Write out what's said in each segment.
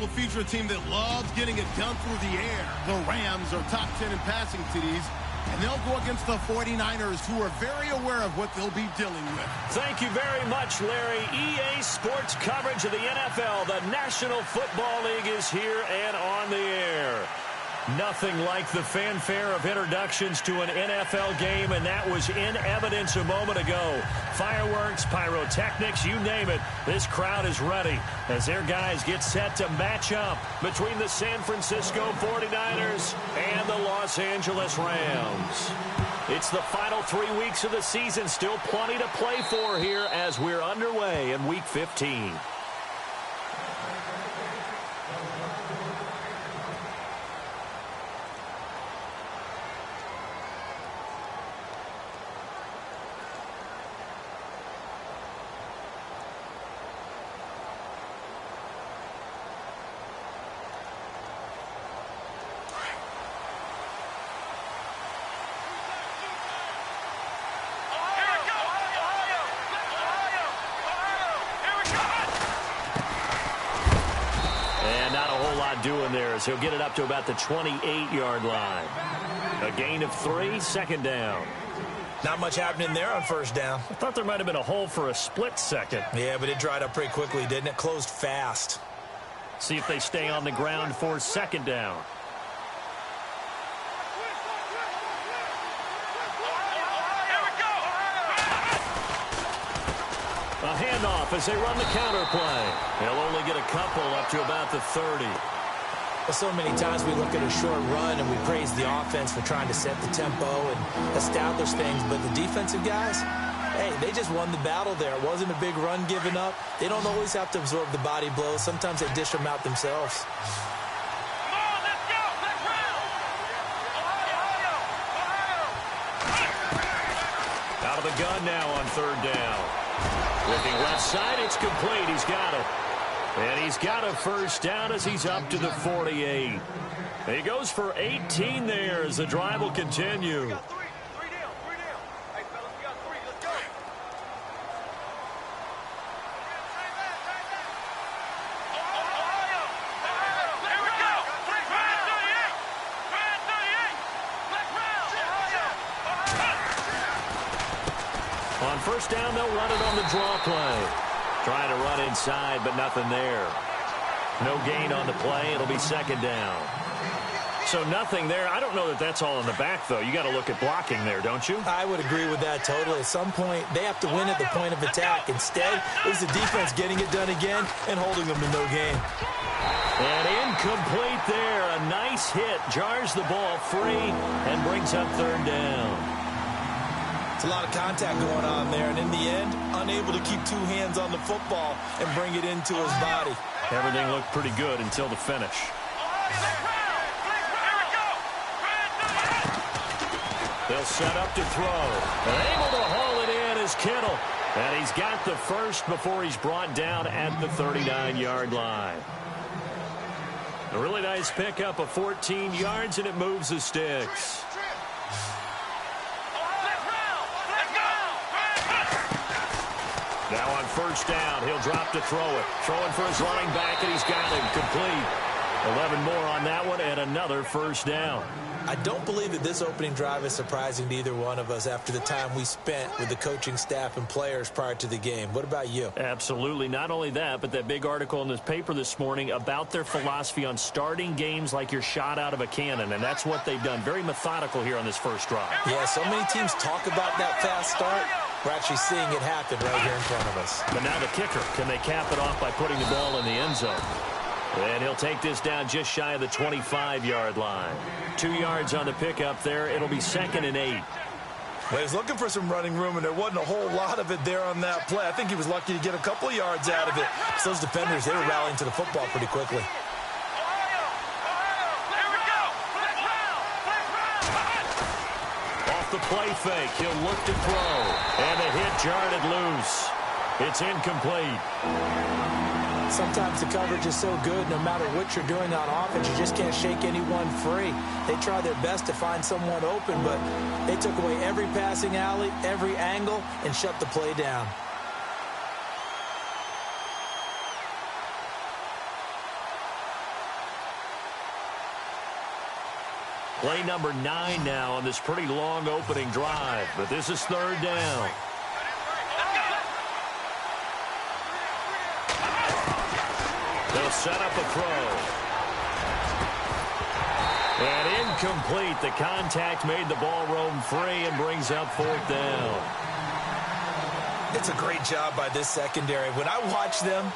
feature a team that loves getting it done through the air. The Rams are top 10 in passing TDs, and they'll go against the 49ers, who are very aware of what they'll be dealing with. Thank you very much, Larry. EA Sports coverage of the NFL. The National Football League is here and on the air. Nothing like the fanfare of introductions to an NFL game, and that was in evidence a moment ago. Fireworks, pyrotechnics, you name it. This crowd is ready as their guys get set to match up between the San Francisco 49ers and the Los Angeles Rams. It's the final 3 weeks of the season. Still plenty to play for here as we're underway in Week 15. Doing there as he'll get it up to about the 28-yard line. A gain of 3, second down. Not much happening there on first down. I thought there might have been a hole for a split second. Yeah, but it dried up pretty quickly, didn't it? Closed fast. See if they stay on the ground for second down. A handoff as they run the counter play. They'll only get a couple up to about the 30. Well, so many times we look at a short run and we praise the offense for trying to set the tempo and establish things, but the defensive guys, hey, they just won the battle there. It wasn't a big run given up. They don't always have to absorb the body blows. Sometimes they dish them out themselves. Out of the gun now on third down. Looking left side, it's complete. He's got it. And he's got a first down as he's up to the 48. He goes for 18 there as the drive will continue. On first down, they'll run it on the draw play. Trying to run inside, but nothing there. No gain on the play. It'll be second down. So nothing there. I don't know that that's all in the back, though. You got to look at blocking there, don't you? I would agree with that totally. At some point, they have to win at the point of attack. Instead, it was the defense getting it done again and holding them to no gain. And incomplete there. A nice hit. Jars the ball free and brings up third down. It's a lot of contact going on there, and in the end, unable to keep two hands on the football and bring it into his body. Everything looked pretty good until the finish. They'll set up to throw. And able to haul it in is Kittle. And he's got the first before he's brought down at the 39-yard line. A really nice pickup of 14 yards, and it moves the sticks. Now on first down, he'll drop to throw it. Throwing for his running back, and he's got it complete. 11 more on that one, and another first down. I don't believe that this opening drive is surprising to either one of us after the time we spent with the coaching staff and players prior to the game. What about you? Absolutely. Not only that, but that big article in this paper this morning about their philosophy on starting games like you're shot out of a cannon, and that's what they've done. Very methodical here on this first drive. Yeah, so many teams talk about that fast start. We're actually seeing it happen right here in front of us. But now the kicker, can they cap it off by putting the ball in the end zone? And he'll take this down just shy of the 25-yard line. 2 yards on the pickup there. It'll be 2nd and 8. Well, he was looking for some running room, and there wasn't a whole lot of it there on that play. I think he was lucky to get a couple of yards out of it. So those defenders, they were rallying to the football pretty quickly. Off the play fake, he'll look to throw. And the hit jarred it loose. It's incomplete. Sometimes the coverage is so good, no matter what you're doing on offense, you just can't shake anyone free. They try their best to find someone open, but they took away every passing alley, every angle, and shut the play down. Play number 9 now on this pretty long opening drive. But this is third down. They'll set up a throw. And incomplete. The contact made the ball roam free and brings up fourth down. It's a great job by this secondary. When I watch them,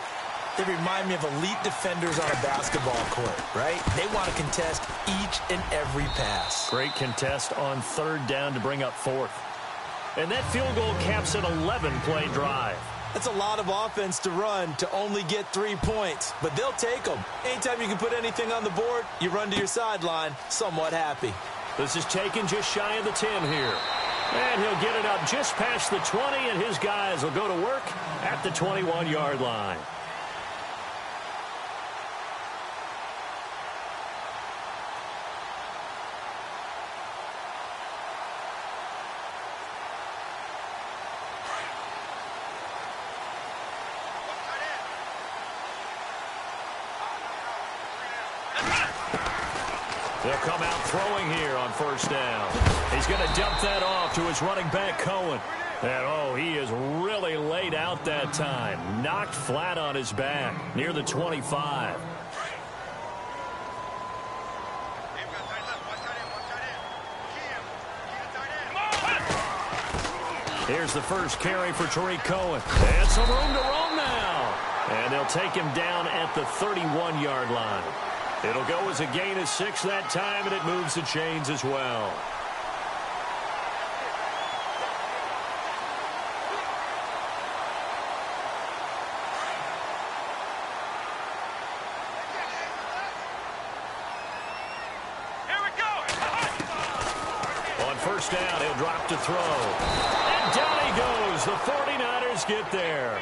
they remind me of elite defenders on a basketball court, right? They want to contest each and every pass. Great contest on third down to bring up fourth. And that field goal caps an 11-play drive. That's a lot of offense to run to only get 3 points, but they'll take them. Anytime you can put anything on the board, you run to your sideline somewhat happy. This is taken just shy of the 10 here. And he'll get it up just past the 20, and his guys will go to work at the 21-yard line. They'll come out throwing here on first down. He's going to dump that off to his running back, Cohen. And, oh, he is really laid out that time. Knocked flat on his back near the 25. Here's the first carry for Tariq Cohen. And some room to roam now. And they'll take him down at the 31-yard line. It'll go as a gain of 6 that time, and it moves the chains as well. Here we go. On first down, he'll drop to throw. And down he goes. The 49ers get there.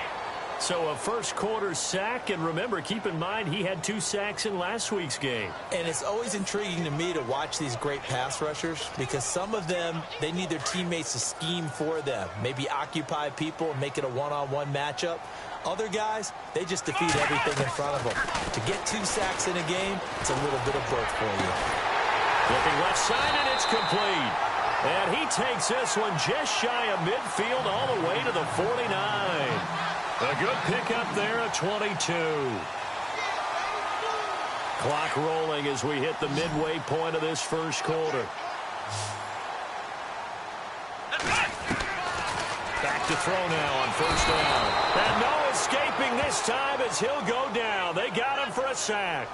So a first-quarter sack, and remember, keep in mind, he had 2 sacks in last week's game. And it's always intriguing to me to watch these great pass rushers because some of them, they need their teammates to scheme for them, maybe occupy people and make it a one-on-one matchup. Other guys, they just defeat everything in front of them. To get 2 sacks in a game, it's a little bit of both for you. Looking left side, and it's complete. And he takes this one just shy of midfield all the way to the 49. A good pickup there at 22. Clock rolling as we hit the midway point of this first quarter. Back to throw now on first down. And no escaping this time as he'll go down. They got him for a sack.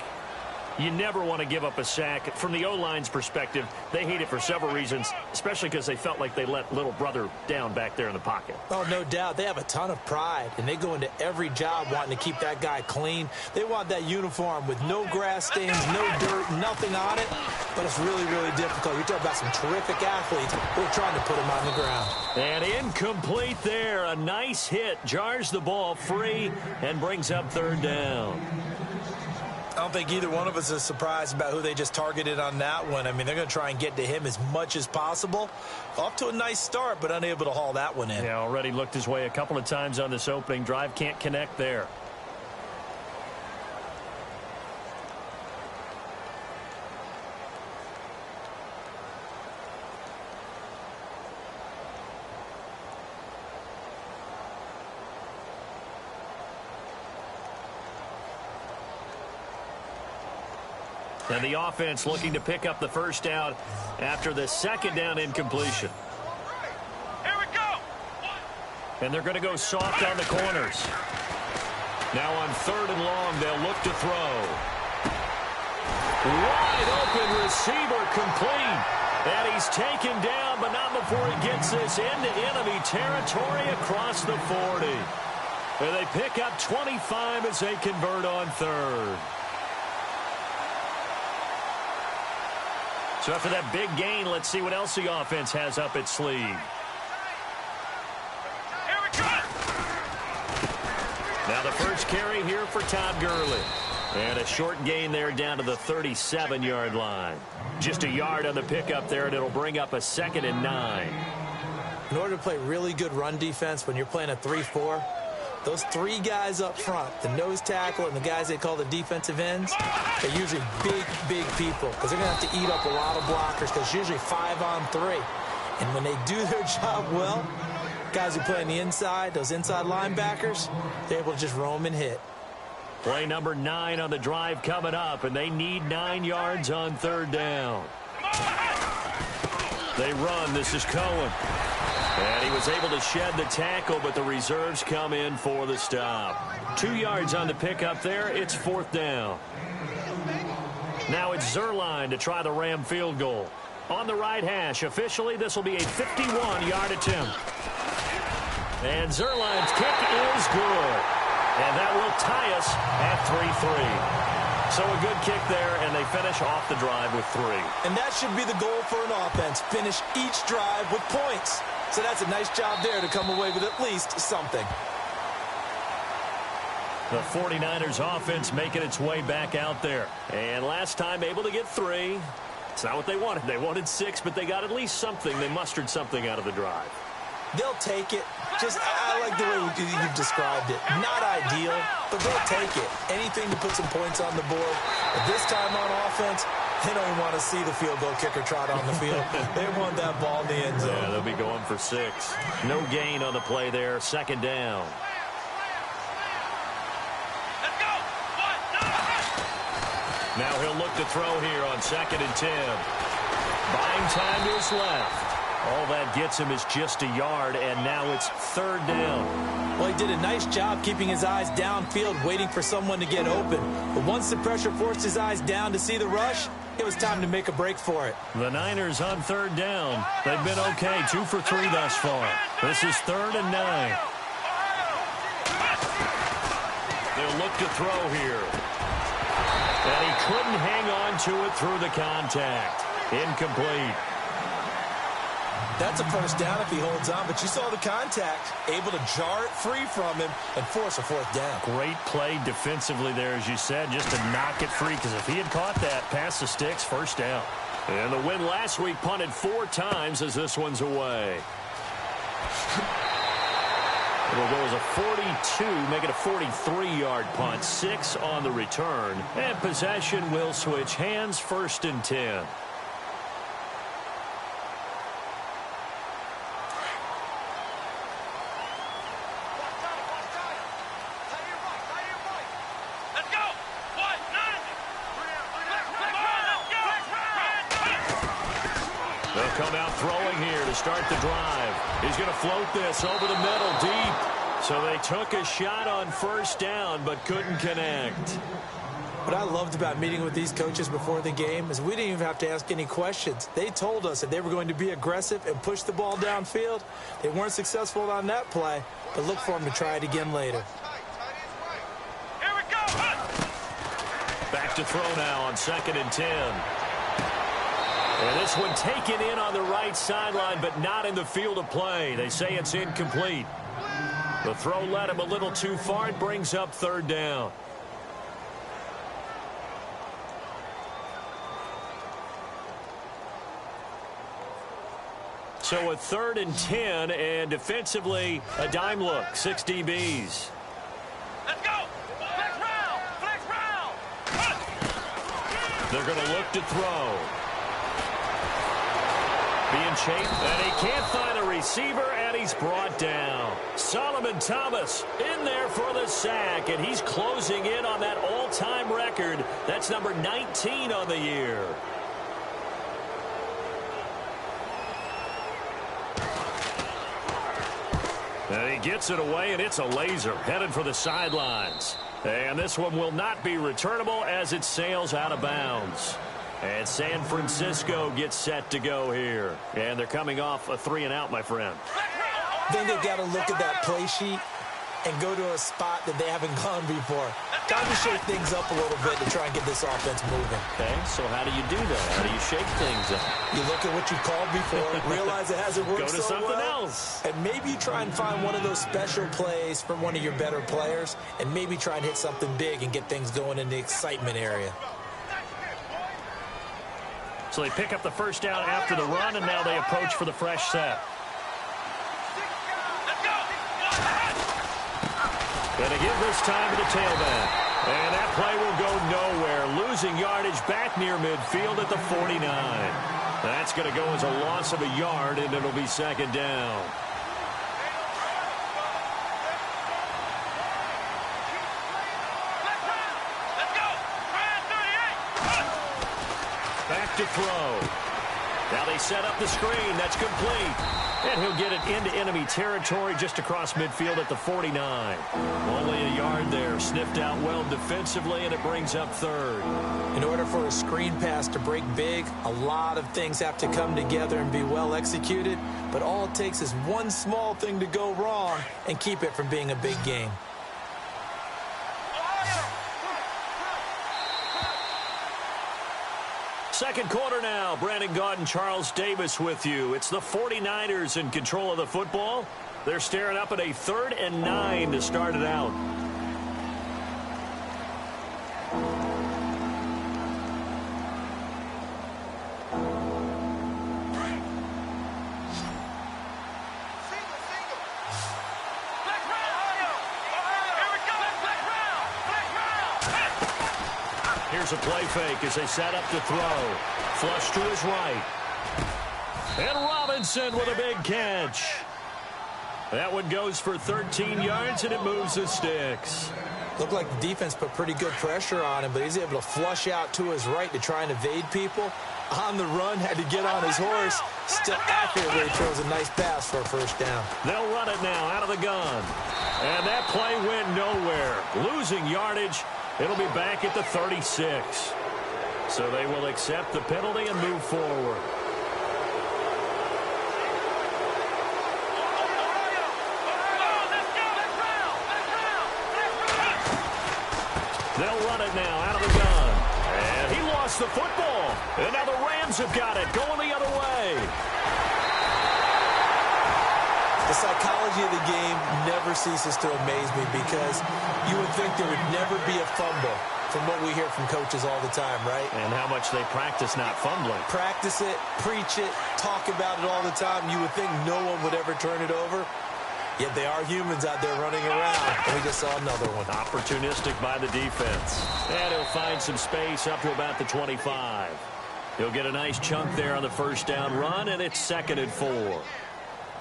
You never want to give up a sack. From the O-line's perspective, they hate it for several reasons, especially because they felt like they let little brother down back there in the pocket. Oh, no doubt. They have a ton of pride, and they go into every job wanting to keep that guy clean. They want that uniform with no grass stains, no dirt, nothing on it, but it's really, really difficult. You're talking about some terrific athletes who are trying to put him on the ground. And incomplete there. A nice hit. Jars the ball free and brings up third down. I don't think either one of us is surprised about who they just targeted on that one. I mean, they're going to try and get to him as much as possible. Off to a nice start, but unable to haul that one in. Yeah, already looked his way a couple of times on this opening drive. Can't connect there. And the offense looking to pick up the first down after the second down incompletion. Here we go. And they're going to go soft on the corners. Now on third and long, they'll look to throw. Wide open receiver complete. And he's taken down, but not before he gets this into enemy territory across the 40. And they pick up 25 as they convert on third. So after that big gain, let's see what else the offense has up its sleeve. Here we go. Now the first carry here for Todd Gurley. And a short gain there down to the 37-yard line. Just a yard on the pickup there, and it'll bring up a 2nd and 9. In order to play really good run defense when you're playing a 3-4, those three guys up front, the nose tackle and the guys they call the defensive ends, they're usually big people because they're going to have to eat up a lot of blockers because it's usually 5-on-3. And when they do their job well, guys who play on the inside, those inside linebackers, they're able to just roam and hit. Play number 9 on the drive coming up, and they need 9 yards on third down. They run. This is Cohen. And he was able to shed the tackle, but the reserves come in for the stop. 2 yards on the pickup there. It's fourth down. Now it's Zerline to try the Ram field goal. On the right hash, officially, this will be a 51-yard attempt. And Zerline's kick is good. And that will tie us at 3-3. So a good kick there, and they finish off the drive with 3. And that should be the goal for an offense. Finish each drive with points. So that's a nice job there to come away with at least something. The 49ers offense making its way back out there. And last time able to get 3. It's not what they wanted. They wanted 6, but they got at least something. They mustered something out of the drive. They'll take it. I like the way you've described it. Not ideal, but they'll take it. Anything to put some points on the board. But this time on offense, they don't even want to see the field goal kicker trot on the field. They want that ball in the end zone. Yeah, they'll be going for 6. No gain on the play there. Second down. Let's go. Now he'll look to throw here on 2nd and 10. Buying time to his left. All that gets him is just a yard, and now it's third down. Well, he did a nice job keeping his eyes downfield, waiting for someone to get open. But once the pressure forced his eyes down to see the rush, it was time to make a break for it. The Niners on third down. They've been okay, 2 for 3 thus far. This is 3rd and 9. They'll look to throw here. And he couldn't hang on to it through the contact. Incomplete. That's a first down if he holds on, but you saw the contact, able to jar it free from him and force a fourth down. Great play defensively there, as you said, just to knock it free, because if he had caught that, past the sticks, first down. And the win last week punted 4 times as this one's away. It'll go as a 42, make it a 43-yard punt, 6 on the return. And possession will switch hands, 1st and 10. Come out throwing here to start the drive. He's going to float this over the middle deep. So they took a shot on first down but couldn't connect. What I loved about meeting with these coaches before the game is we didn't even have to ask any questions. They told us that they were going to be aggressive and push the ball downfield. They weren't successful on that play, but look for them to try it again later. Here we go. Back to throw now on 2nd and 10. And this one taken in on the right sideline, but not in the field of play. They say it's incomplete. The throw led him a little too far. It brings up 3rd down. So a 3rd and 10, and defensively, a dime look. 6 DBs. Let's go. Flex round. Flex round. They're going to look to throw. Being chased, and he can't find a receiver, and he's brought down. Solomon Thomas in there for the sack, and he's closing in on that all-time record. That's number 19 on the year. And he gets it away, and it's a laser headed for the sidelines. And this one will not be returnable as it sails out of bounds. And San Francisco gets set to go here. And they're coming off a 3-and-out, my friend. I think they've got to look at that play sheet and go to a spot that they haven't gone before. Time to shake things up a little bit to try and get this offense moving. Okay, so how do you do that? How do you shake things up? You look at what you called before, realize it hasn't worked Go to so something well, else. and maybe you try and find one of those special plays from one of your better players, and maybe try and hit something big and get things going in the excitement area. So they pick up the first down after the run, and now they approach for the fresh set. Going to give this time to the tailback. And that play will go nowhere. Losing yardage back near midfield at the 49. That's going to go as a loss of a yard, and it'll be second down. Back to throw. Now they set up the screen. That's complete. And he'll get it into enemy territory just across midfield at the 49. Only a yard there. Sniffed out well defensively, and it brings up third. In order for a screen pass to break big, a lot of things have to come together and be well executed. But all it takes is one small thing to go wrong and keep it from being a big game. Second quarter now. Brandon Gaudin, Charles Davis with you. It's the 49ers in control of the football. They're staring up at a 3rd and 9 to start it out. Here's a play fake as they set up to throw. Flush to his right. And Robinson with a big catch. That one goes for 13 yards, and it moves the sticks. Looked like the defense put pretty good pressure on him, but he's able to flush out to his right to try and evade people. On the run, had to get on his horse. Still accurately throws a nice pass for a first down. They'll run it now out of the gun. And that play went nowhere. Losing yardage. It'll be back at the 36. So they will accept the penalty and move forward. They'll run it now out of the gun. And he lost the football. And now the Rams have got it going the other way. The psychology of the game never ceases to amaze me because you would think there would never be a fumble from what we hear from coaches all the time, right? And how much they practice not fumbling. Practice it, preach it, talk about it all the time. You would think no one would ever turn it over. Yet they are humans out there running around. And we just saw another one. Opportunistic by the defense. And he'll find some space up to about the 25. He'll get a nice chunk there on the first down run, and it's 2nd and 4.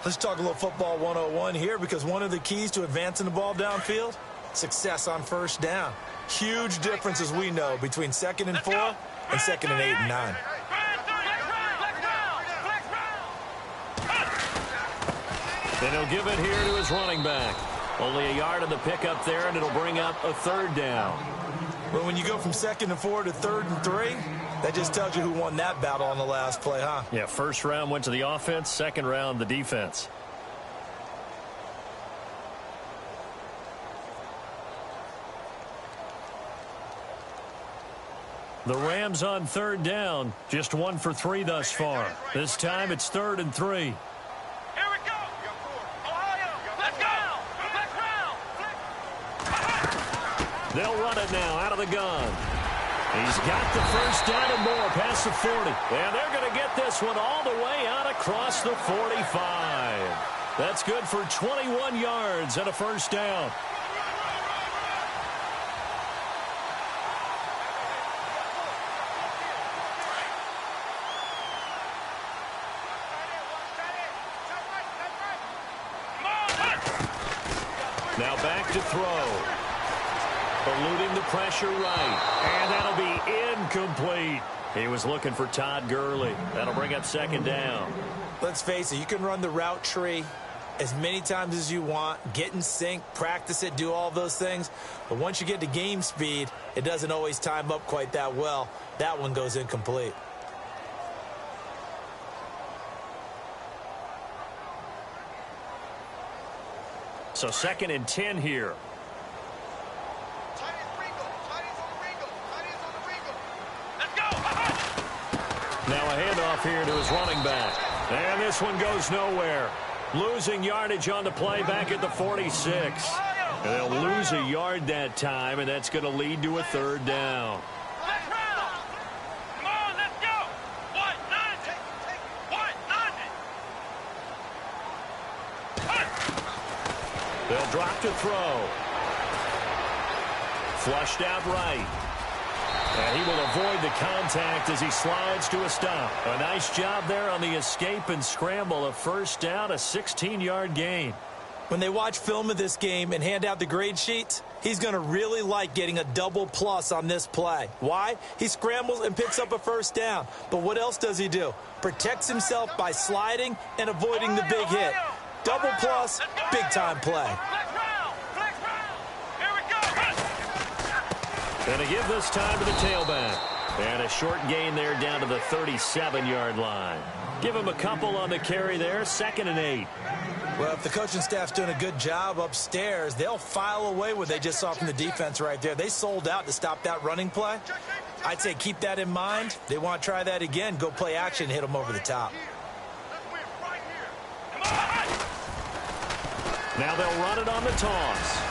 Let's talk a little football 101 here, because one of the keys to advancing the ball downfield, success on first down. Huge difference, as we know, between 2nd and 4 and 2nd and 8 and 9. And he'll give it here to his running back. Only a yard on the pickup there, and it'll bring up a 3rd down. Well, when you go from 2nd and 4 to 3rd and 3, that just tells you who won that battle on the last play, huh? Yeah, first round went to the offense, second round the defense. The Rams on 3rd down, just 1 for 3 thus far. This time it's 3rd and 3. Here we go. Ohio, let's go. They'll run it now out of the gun. He's got the first down and more past the 40. And they're going to get this one all the way out across the 45. That's good for 21 yards and a first down. Now back to throw. Eluding the pressure right. And that'll be incomplete. He was looking for Todd Gurley. That'll bring up 2nd down. Let's face it, you can run the route tree as many times as you want, get in sync, practice it, do all those things. But once you get to game speed, it doesn't always time up quite that well. That one goes incomplete. So 2nd and 10 here. Now a handoff here to his running back. And this one goes nowhere. Losing yardage on the play back at the 46. And they'll lose a yard that time, and that's going to lead to a 3rd down. They'll drop to throw. Flushed out right. And he will avoid the contact as he slides to a stop. A nice job there on the escape and scramble. A first down, a 16-yard gain. When they watch film of this game and hand out the grade sheets, he's going to really like getting a double plus on this play. Why? He scrambles and picks up a first down. But what else does he do? Protects himself by sliding and avoiding the big hit. Double plus, big-time play. And to give this time to the tailback. And a short gain there down to the 37-yard line. Give him a couple on the carry there, 2nd and 8. Well, if the coaching staff's doing a good job upstairs, they'll file away what they just saw from the defense right there. They sold out to stop that running play. I'd say keep that in mind. They want to try that again. Go play action, hit them over the top. Now they'll run it on the toss.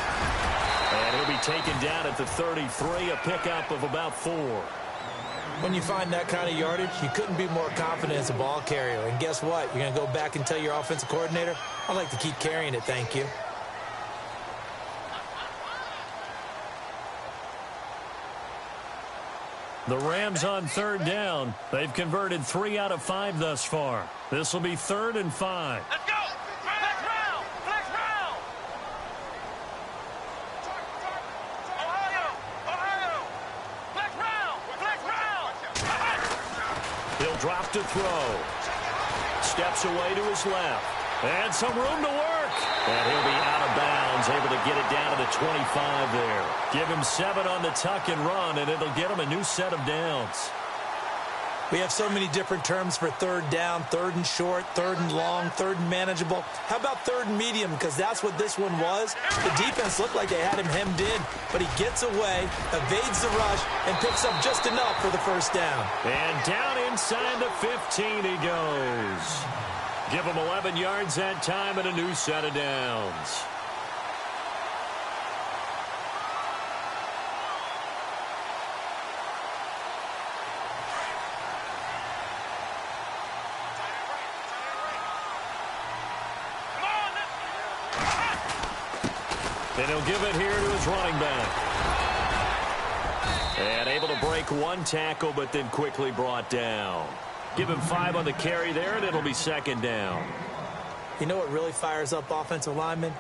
And he'll be taken down at the 33, a pickup of about 4. When you find that kind of yardage, you couldn't be more confident as a ball carrier. And guess what? You're going to go back and tell your offensive coordinator, I'd like to keep carrying it, thank you. The Rams on 3rd down. They've converted 3 out of 5 thus far. This will be 3rd and 5. Let's go! Flex round! Flex round! Ohio! Flex round! Flex round! He'll drop to throw. Steps away to his left. And some room to work. And he'll be out of bounds, able to get it down to the 25 there. Give him 7 on the tuck and run, and it'll get him a new set of downs. We have so many different terms for 3rd down, 3rd and short, 3rd and long, 3rd and manageable. How about 3rd and medium? Because that's what this one was. The defense looked like they had him hemmed in, but he gets away, evades the rush, and picks up just enough for the first down. And down inside the 15 he goes. Give him 11 yards that time and a new set of downs. And he'll give it here to his running back. And able to break one tackle, but then quickly brought down. Give him 5 on the carry there, and it'll be 2nd down. You know what really fires up offensive linemen?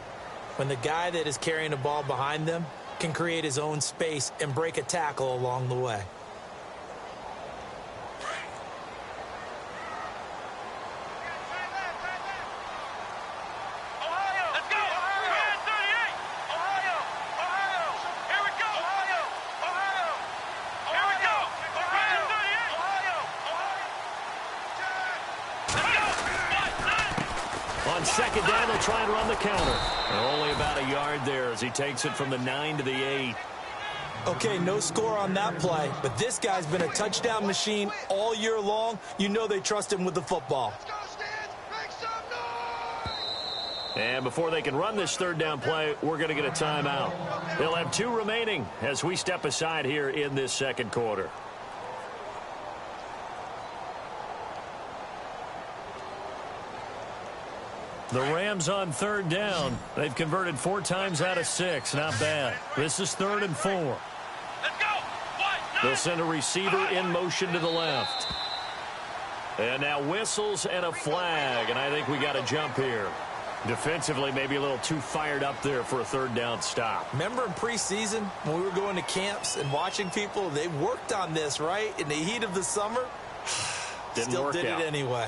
When the guy that is carrying the ball behind them can create his own space and break a tackle along the way. On 2nd down, they'll try and run the counter. And only about a yard there as he takes it from the 9 to the 8. Okay, no score on that play, but this guy's been a touchdown machine all year long. You know they trust him with the football. And before they can run this 3rd down play, we're going to get a timeout. They'll have 2 remaining as we step aside here in this 2nd quarter. The Rams on 3rd down. They've converted 4 times out of 6. Not bad. This is 3rd and 4. Let's go! They'll send a receiver in motion to the left. And now whistles and a flag. And I think we got a jump here. Defensively, maybe a little too fired up there for a 3rd down stop. Remember in preseason when we were going to camps and watching people, they worked on this, right? In the heat of the summer, still did it anyway.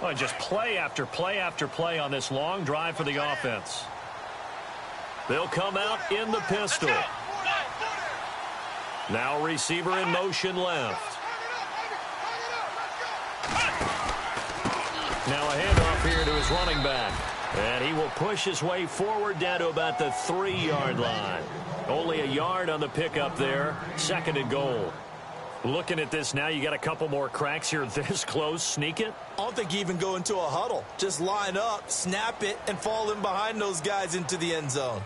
Well, just play after play after play on this long drive for the offense. They'll come out in the pistol. Now receiver in motion left. Now a handoff here to his running back. And he will push his way forward down to about the 3-yard line. Only a yard on the pickup there. 2nd and goal. Looking at this now, you got a couple more cracks here this close. Sneak it? I don't think you even go into a huddle. Just line up, snap it, and fall in behind those guys into the end zone.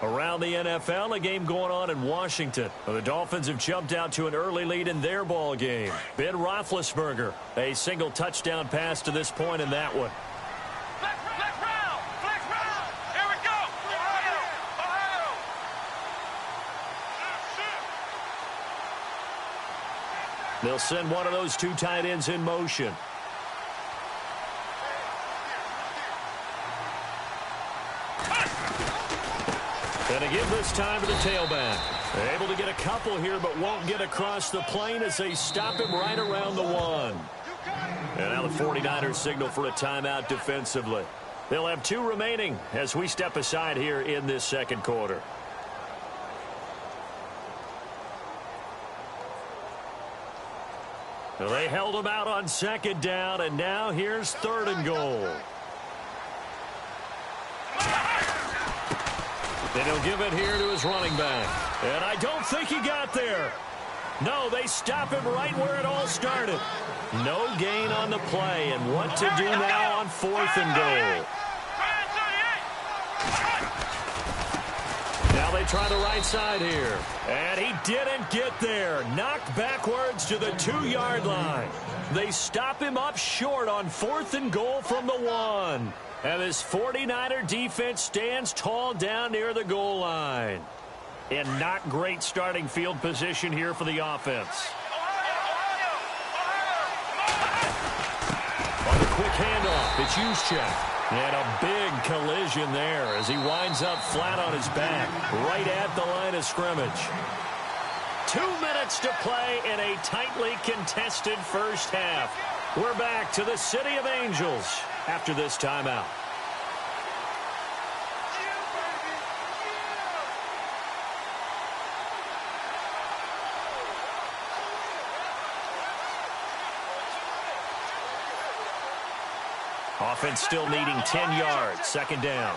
Around the NFL, a game going on in Washington. The Dolphins have jumped out to an early lead in their ball game. Ben Roethlisberger, a single touchdown pass to this point in that one. Flex round! Flex round! Here we go! Ohio! They'll send one of those two tight ends in motion. And again this time to the tailback. They're able to get a couple here, but won't get across the plane as they stop him right around the 1. And now the 49ers signal for a timeout defensively. They'll have 2 remaining as we step aside here in this second quarter. Well, they held him out on second down, and now here's 3rd and goal. And he'll give it here to his running back. And I don't think he got there. No, they stop him right where it all started. No gain on the play, and what to do now on 4th and goal. Now they try the right side here. And he didn't get there. Knocked backwards to the 2-yard line. They stop him up short on 4th and goal from the 1. And this 49er defense stands tall down near the goal line. And not great starting field position here for the offense. On the quick handoff, it's Juszczyk. And a big collision there as he winds up flat on his back, right at the line of scrimmage. 2 minutes to play in a tightly contested first half. We're back to the City of Angels after this timeout. Offense still needing 10 yards. 2nd down.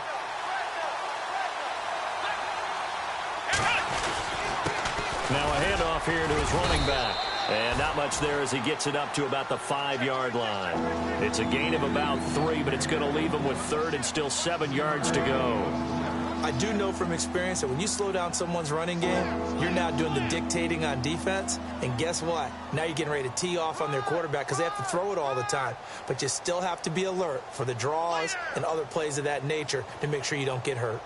Now a handoff here to his running back. And not much there as he gets it up to about the 5-yard line. It's a gain of about 3, but it's going to leave him with 3rd and still 7 yards to go. I do know from experience that when you slow down someone's running game, you're now doing the dictating on defense. And guess what? Now you're getting ready to tee off on their quarterback because they have to throw it all the time. But you still have to be alert for the draws and other plays of that nature to make sure you don't get hurt.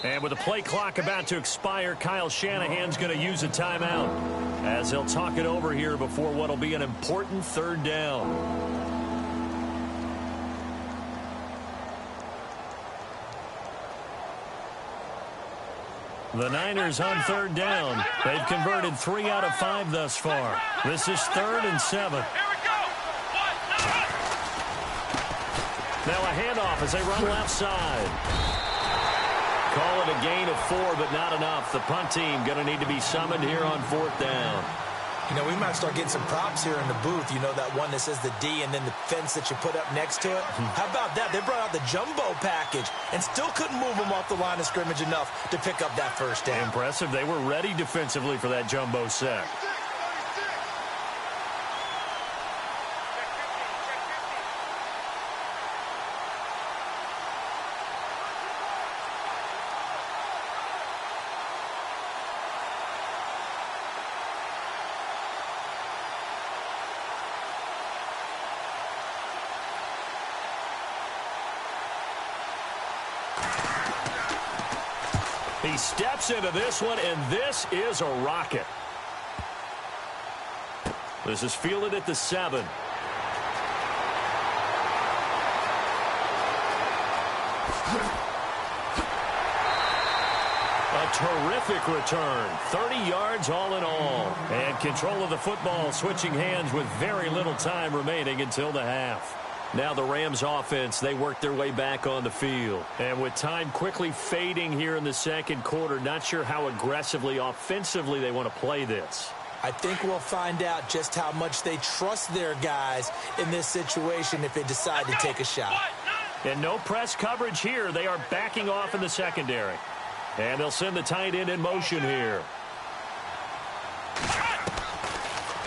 And with the play clock about to expire, Kyle Shanahan's going to use a timeout as he'll talk it over here before what will be an important 3rd down. The Niners on 3rd down. They've converted 3 out of 5 thus far. This is 3rd and 7. Now a handoff as they run left side. Call it a gain of 4, but not enough. The punt team going to need to be summoned here on 4th down. You know, we might start getting some props here in the booth. You know, that one that says the D and then the fence that you put up next to it? How about that? They brought out the jumbo package and still couldn't move them off the line of scrimmage enough to pick up that 1st down. Impressive. They were ready defensively for that jumbo set. He steps into this one, and this is a rocket. This is fielded at the 7. A terrific return. 30 yards all in all. And control of the football switching hands with very little time remaining until the half. Now the Rams offense, they work their way back on the field. And with time quickly fading here in the second quarter, not sure how aggressively, offensively they want to play this. I think we'll find out just how much they trust their guys in this situation if they decide to take a shot. And no press coverage here. They are backing off in the secondary. And they'll send the tight end in motion here.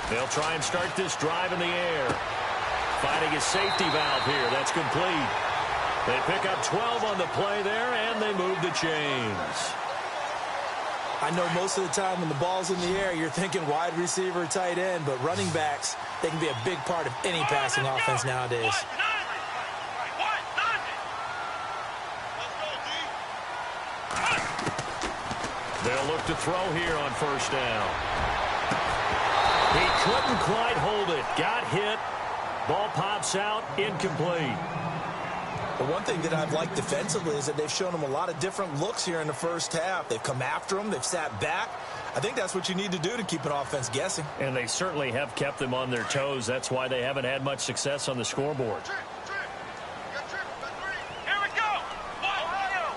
They'll try and start this drive in the air. Finding a safety valve here. That's complete. They pick up 12 on the play there, and they move the chains. I know most of the time when the ball's in the air, you're thinking wide receiver, tight end, but running backs, they can be a big part of any passing offense nowadays. They'll look to throw here on first down. He couldn't quite hold it. Got hit. Ball pops out. Incomplete. The one thing that I've liked defensively is that they've shown him a lot of different looks here in the first half. They've come after him. They've sat back. I think that's what you need to do to keep an offense guessing. And they certainly have kept them on their toes. That's why they haven't had much success on the scoreboard. Here we go. Ohio.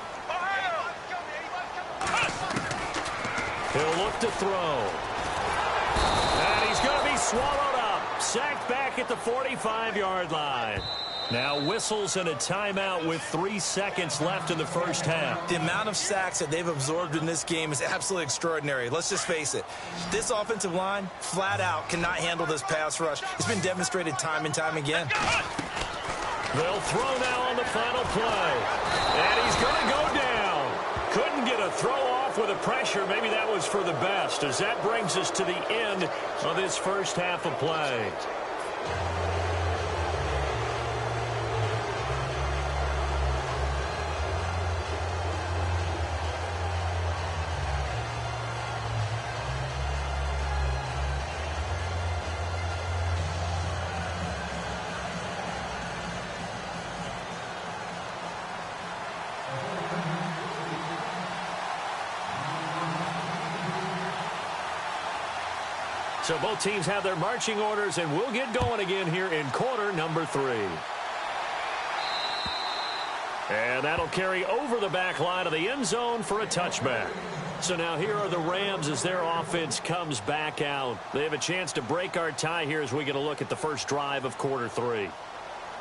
He'll look to throw. And he's going to be swallowed up. Sacked back at the 45-yard line. Now whistles and a timeout with 3 seconds left in the first half. The amount of sacks that they've absorbed in this game is absolutely extraordinary. Let's just face it. This offensive line, flat out, cannot handle this pass rush. It's been demonstrated time and time again. They'll throw now on the final play. And he's going to go down. Couldn't get a throw off with the pressure. Maybe that was for the best, as that brings us to the end of this first half of play. So both teams have their marching orders, and we'll get going again here in quarter number 3. And that'll carry over the back line of the end zone for a touchback. So now here are the Rams as their offense comes back out. They have a chance to break our tie here as we get a look at the first drive of quarter 3.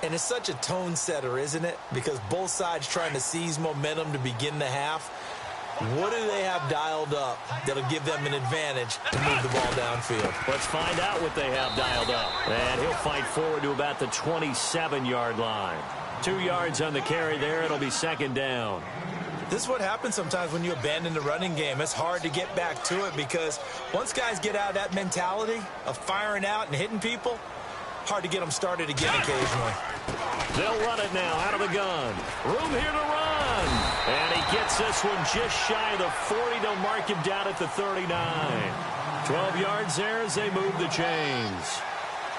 And it's such a tone setter, isn't it? Because both sides trying to seize momentum to begin the half. What do they have dialed up that'll give them an advantage to move the ball downfield? Let's find out what they have dialed up. And he'll fight forward to about the 27-yard line. 2 yards on the carry there. It'll be second down. This is what happens sometimes when you abandon the running game. It's hard to get back to it because once guys get out of that mentality of firing out and hitting people, hard to get them started again occasionally. They'll run it now out of the gun. Room here to run. And he gets this one just shy of the 40. They'll mark him down at the 39. 12 yards there as they move the chains.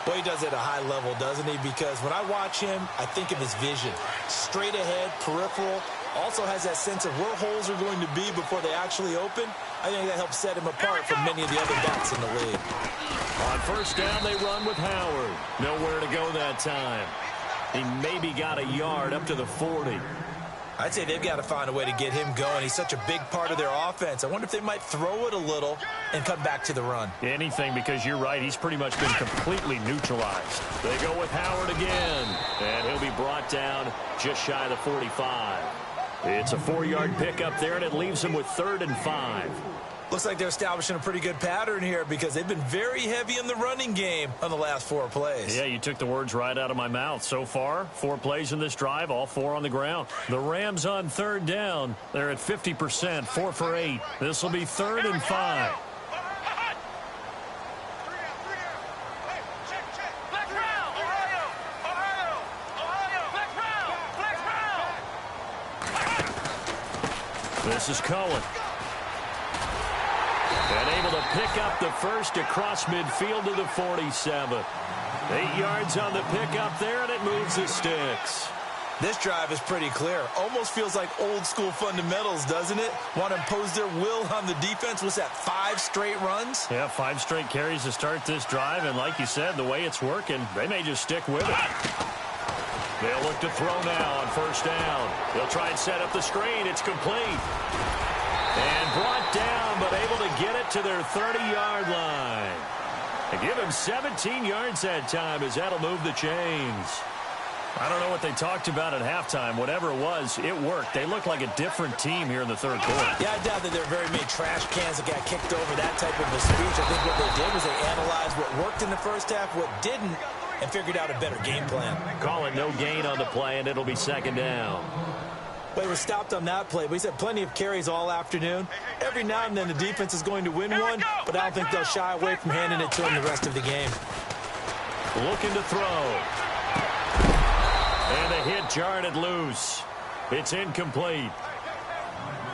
Well, he does it at a high level, doesn't he? Because when I watch him, I think of his vision. Straight ahead, peripheral. Also has that sense of where holes are going to be before they actually open. I think that helps set him apart from many of the other backs in the league. On first down, they run with Howard. Nowhere to go that time. He maybe got a yard up to the 40. I'd say they've got to find a way to get him going. He's such a big part of their offense. I wonder if they might throw it a little and come back to the run. Anything, because you're right. He's pretty much been completely neutralized. They go with Howard again. And he'll be brought down just shy of the 45. It's a 4-yard pickup there, and it leaves him with 3rd and 5. Looks like they're establishing a pretty good pattern here because they've been very heavy in the running game on the last 4 plays. Yeah, you took the words right out of my mouth. So far, 4 plays in this drive, all 4 on the ground. The Rams on 3rd down. They're at 50%, 4 for 8. This will be 3rd and 5. This is Cohen. And able to pick up the first across midfield to the 47. 8 yards on the pickup there, and it moves the sticks. This drive is pretty clear. Almost feels like old school fundamentals, doesn't it? Want to impose their will on the defense. Was that 5 straight runs? Yeah, 5 straight carries to start this drive, and like you said, the way it's working, they may just stick with it. They'll look to throw now on first down. They'll try and set up the screen. It's complete. And brought down, but able to get it to their 30-yard line. They give him 17 yards that time as that'll move the chains. I don't know what they talked about at halftime. Whatever it was, it worked. They looked like a different team here in the 3rd quarter. Yeah, I doubt that there are very many trash cans that got kicked over, that type of a speech. I think what they did was they analyzed what worked in the first half, what didn't, and figured out a better game plan. Call it no gain on the play, and it'll be 2nd down. Well, he was stopped on that play, but he's had plenty of carries all afternoon. Every now and then the defense is going to win one, but I don't think they'll shy away from handing it to him the rest of the game. Looking to throw. And a hit jarred it loose. It's incomplete.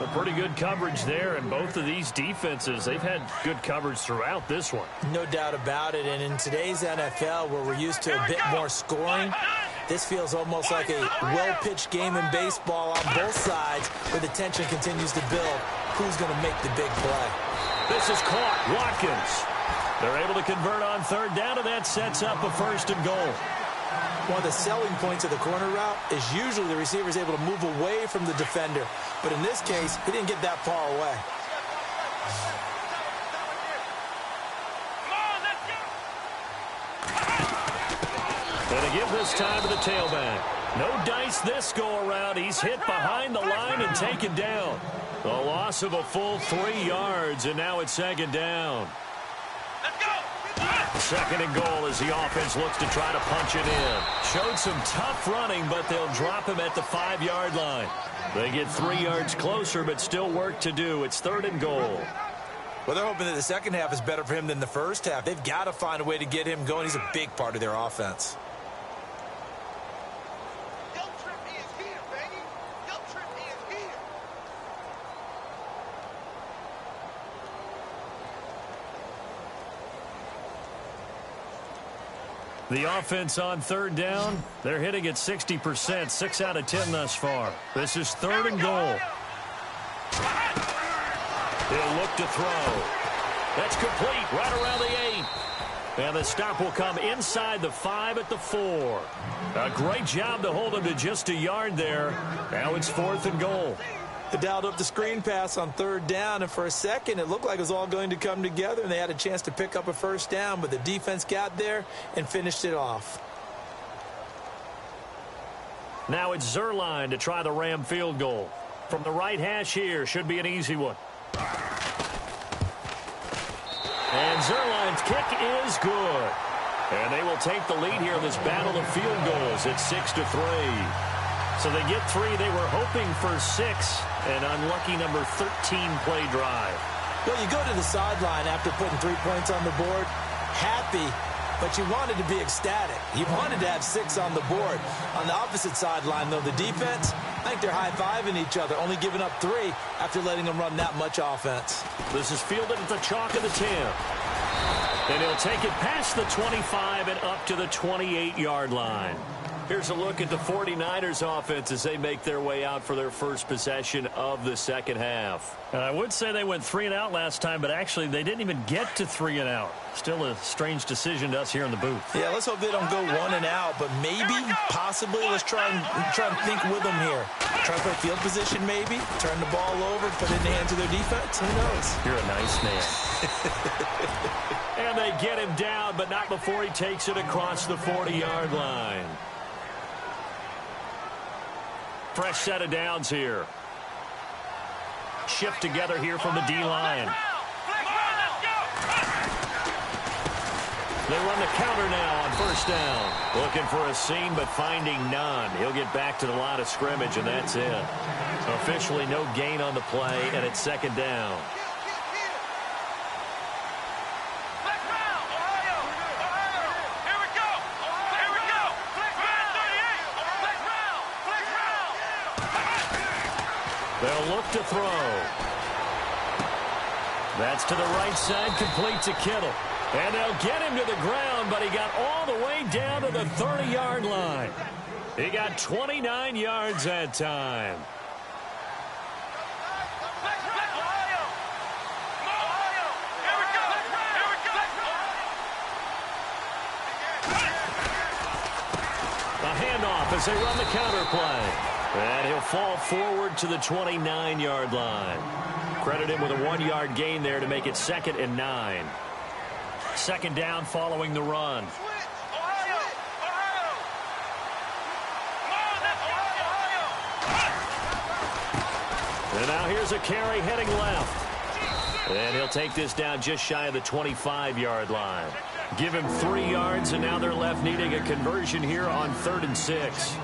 A pretty good coverage there, and both of these defenses, they've had good coverage throughout this one. No doubt about it, and in today's NFL, where we're used to a bit more scoring, this feels almost like a well-pitched game in baseball on both sides, where the tension continues to build. Who's going to make the big play? This is caught. Watkins. They're able to convert on third down, and that sets up a 1st and goal. One of the selling points of the corner route is usually the receiver is able to move away from the defender. But in this case, he didn't get that far away. And to give this time to the tailback. No dice this go-around. He's hit behind the line and taken down. A loss of a full 3 yards, and now it's 2nd down. 2nd and goal as the offense looks to try to punch it in. Showed some tough running, but they'll drop him at the 5-yard line. They get 3 yards closer, but still work to do. It's 3rd and goal. Well, they're hoping that the second half is better for him than the first half. They've got to find a way to get him going. He's a big part of their offense. The offense on 3rd down, they're hitting at 60%, 6 out of 10 thus far. This is 3rd and goal. He'll look to throw. That's complete right around the 8. And the stop will come inside the 5 at the 4. A great job to hold him to just a yard there. Now it's 4th and goal. They dialed up the screen pass on 3rd down, and for a second it looked like it was all going to come together, and they had a chance to pick up a 1st down, but the defense got there and finished it off. Now it's Zerline to try the Ram field goal. From the right hash here, should be an easy one. And Zerline's kick is good. And they will take the lead here in this battle of field goals at 6-3. So they get 3. They were hoping for 6. An unlucky number 13 play drive. Well, you go to the sideline after putting 3 points on the board, happy, but you wanted to be ecstatic. You wanted to have 6 on the board. On the opposite sideline, though, the defense, I think they're high-fiving each other, only giving up 3 after letting them run that much offense. This is fielded at the chalk of the 10. And he'll take it past the 25 and up to the 28-yard line. Here's a look at the 49ers offense as they make their way out for their first possession of the second half. And I would say they went 3 and out last time, but actually they didn't even get to 3 and out. Still a strange decision to us here in the booth. Yeah, let's hope they don't go 1 and out, but maybe, possibly, let's try and think with them here. Try to play field position maybe, turn the ball over, put it in the hands of their defense. Who knows? You're a nice man. And they get him down, but not before he takes it across the 40-yard line. Fresh set of downs here. Shift together here from the D-line. They run the counter now on 1st down. Looking for a seam, but finding none. He'll get back to the line of scrimmage, and that's it. Officially no gain on the play, and it's 2nd down. They'll look to throw. That's to the right side, complete to Kittle. And they'll get him to the ground, but he got all the way down to the 30-yard line. He got 29 yards that time. A handoff as they run the counter play. And he'll fall forward to the 29-yard line. Credit him with a 1-yard gain there to make it 2nd and 9. 2nd down following the run. And now here's a carry heading left. And he'll take this down just shy of the 25-yard line. Give him 3 yards, and now they're left needing a conversion here on 3rd and 6.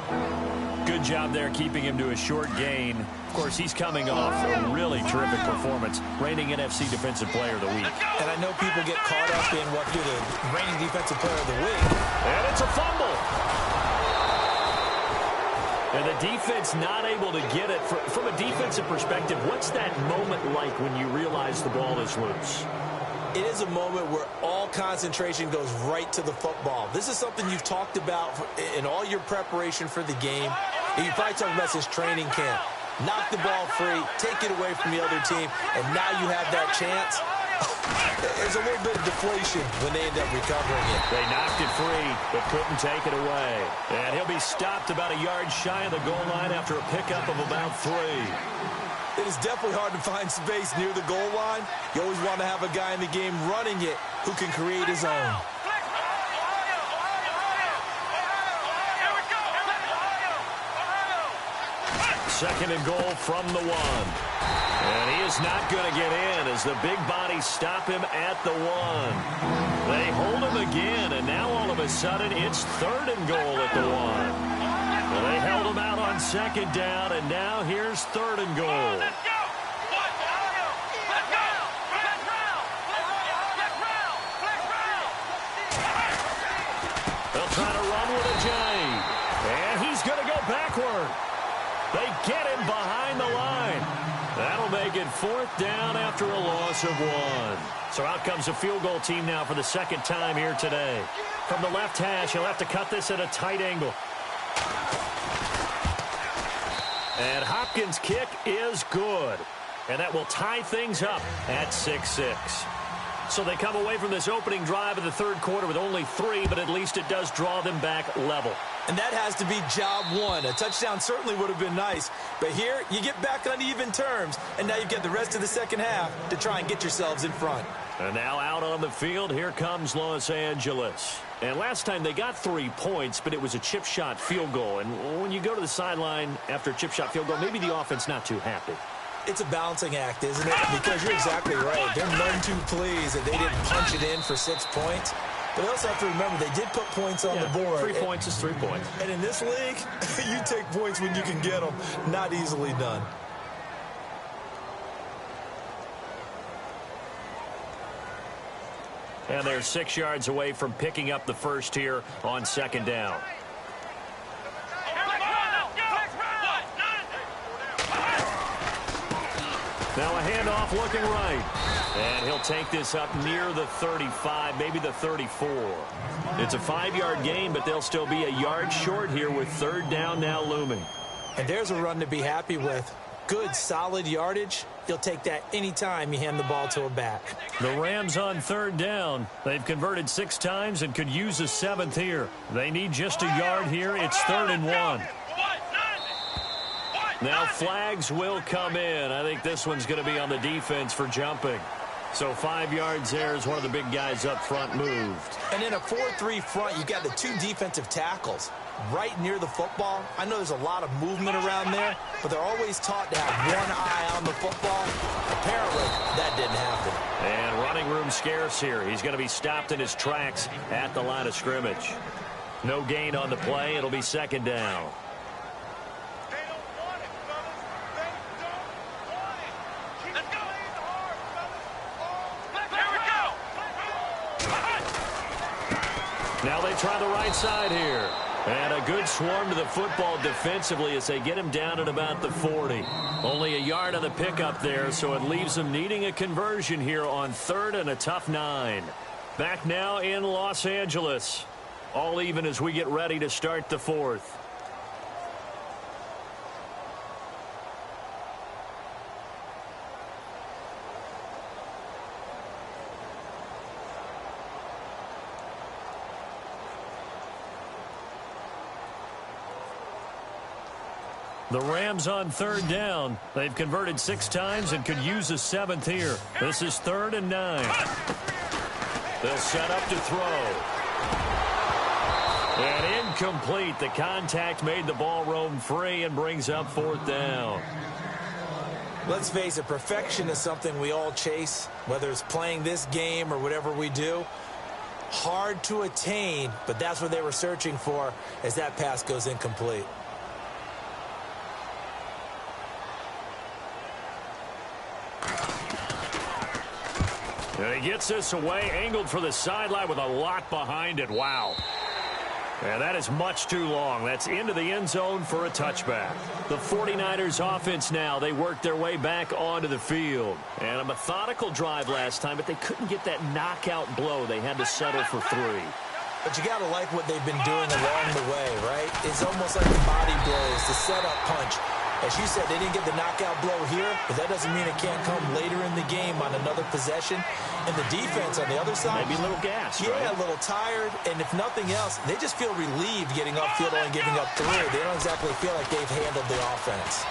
Good job there keeping him to a short gain. Of course, he's coming off a really terrific performance, reigning NFC Defensive Player of the Week. And I know people get caught up in what you're the reigning Defensive Player of the Week. And it's a fumble. And the defense not able to get it. From a defensive perspective, what's that moment like when you realize the ball is loose? It is a moment where all concentration goes right to the football. This is something you've talked about in all your preparation for the game. And you probably talked about since training camp. Knock the ball free, take it away from the other team, and now you have that chance. There's a little bit of deflation when they end up recovering it. They knocked it free, but couldn't take it away. And he'll be stopped about a yard shy of the goal line after a pickup of about 3. It is definitely hard to find space near the goal line. You always want to have a guy in the game running it who can create his own. Second and goal from the 1. And he is not going to get in as the big bodies stop him at the 1. They hold him again, and now all of a sudden it's third and goal at the 1. Well, they held him out on second down, and now here's third and goal. They'll try to run with a J. And he's going to go backward. They get him behind the line. That'll make it fourth down after a loss of 1. So out comes a field goal team now for the second time here today. From the left hash, he'll have to cut this at a tight angle. And Hopkins' kick is good. And that will tie things up at 6-6. So they come away from this opening drive of the third quarter with only 3, but at least it does draw them back level. And that has to be job 1. A touchdown certainly would have been nice. But here, you get back on even terms. And now you've got the rest of the second half to try and get yourselves in front. And now out on the field, here comes Los Angeles. And last time they got 3 points, but it was a chip shot field goal. And when you go to the sideline after a chip shot field goal, maybe the offense not too happy. It's a balancing act, isn't it? Because you're exactly right. They're none too pleased that they didn't punch it in for 6 points. But they also have to remember they did put points on the board. 3 points is 3 points. And in this league, you take points when you can get them. Not easily done. And they're 6 yards away from picking up the first here on second down. Now a handoff looking right. And he'll take this up near the 35, maybe the 34. It's a 5-yard gain, but they'll still be a yard short here with third down now looming. And there's a run to be happy with. Good, solid yardage. You'll take that anytime you hand the ball to a back. The Rams on third down. They've converted 6 times and could use a 7th here. They need just a yard here. It's 3rd and 1. Now flags will come in. I think this one's going to be on the defense for jumping. So 5 yards there as one of the big guys up front moved. And in a 4-3 front, you've got the 2 defensive tackles right near the football. I know there's a lot of movement around there, but they're always taught to have one eye on the football. Apparently, that didn't happen. And running room scarce here. He's going to be stopped in his tracks at the line of scrimmage. No gain on the play. It'll be second down. Now they try the right side here. And a good swarm to the football defensively as they get him down at about the 40. Only a yard on the pickup there, so it leaves them needing a conversion here on 3rd and a tough 9. Back now in Los Angeles. All even as we get ready to start the 4th. The Rams on third down. They've converted 6 times and could use a 7th here. This is 3rd and 9. They'll set up to throw. And incomplete. The contact made the ball roam free and brings up 4th down. Let's face it, perfection is something we all chase, whether it's playing this game or whatever we do. Hard to attain, but that's what they were searching for as that pass goes incomplete. And he gets this away, angled for the sideline with a lot behind it. Wow. And that is much too long. That's into the end zone for a touchback. The 49ers offense now, they worked their way back onto the field. And a methodical drive last time, but they couldn't get that knockout blow. They had to settle for 3. But you got to like what they've been doing along the way, right? It's almost like the body blows, the setup punch. As you said, they didn't get the knockout blow here, but that doesn't mean it can't come later in the game on another possession. And the defense on the other side, maybe a little gassed, yeah, right? A little tired. And if nothing else, they just feel relieved getting upfield and giving up 3. They don't exactly feel like they've handled the offense.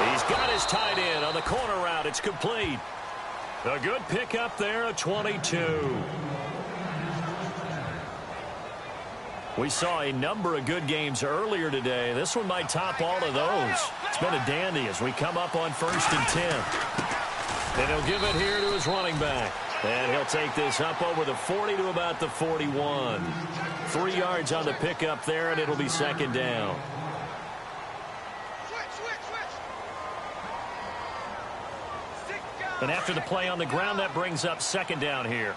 He's got his tight end on the corner route. It's complete. A good pickup there, a 22. We saw a number of good games earlier today. This one might top all of those. It's been a dandy as we come up on 1st and 10. And he'll give it here to his running back. And he'll take this up over the 40 to about the 41. 3 yards on the pickup there, and it'll be 2nd down. And after the play on the ground, that brings up 2nd down here.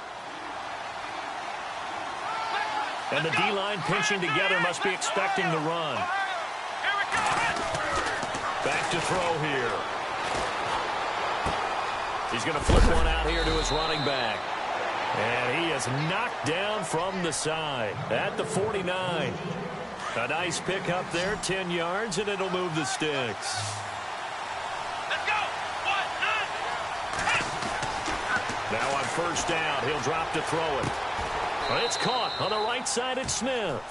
And the D-line pinching together, must be expecting the run. Back to throw here. He's going to flip one out here to his running back. And he is knocked down from the side at the 49. A nice pickup there, 10 yards, and it'll move the sticks. Now on 1st down, he'll drop to throw it. But it's caught on the right side at Smith.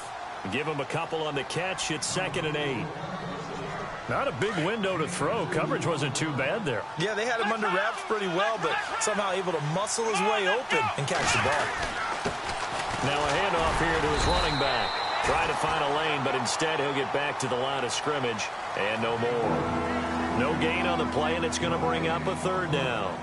Give him a couple on the catch. It's 2nd and 8. Not a big window to throw. Coverage wasn't too bad there. Yeah, they had him under wraps pretty well, but somehow able to muscle his way open and catch the ball. Now a handoff here to his running back. Trying to find a lane, but instead he'll get back to the line of scrimmage and no more. No gain on the play, and it's going to bring up a 3rd down.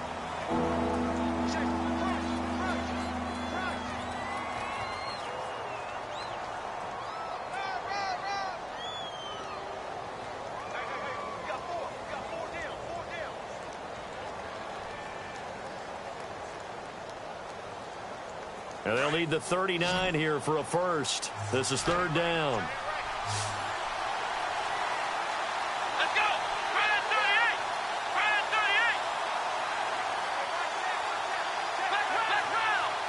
And they'll need the 39 here for a first. This is 3rd down. Let's go! Right at 38! Right at 38!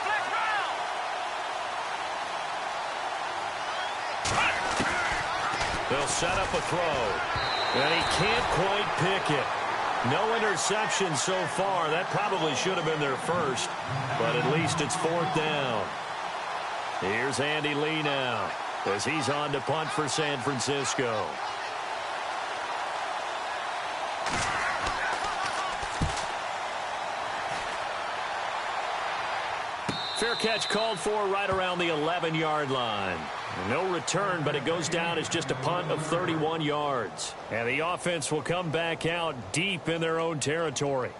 Flex round! They'll set up a throw. And he can't quite pick it. No interception so far. That probably should have been their first. But at least it's 4th down. Here's Andy Lee now as he's on to punt for San Francisco. Fair catch called for right around the 11-yard line. No return, but it goes down as just a punt of 31 yards. And the offense will come back out deep in their own territory.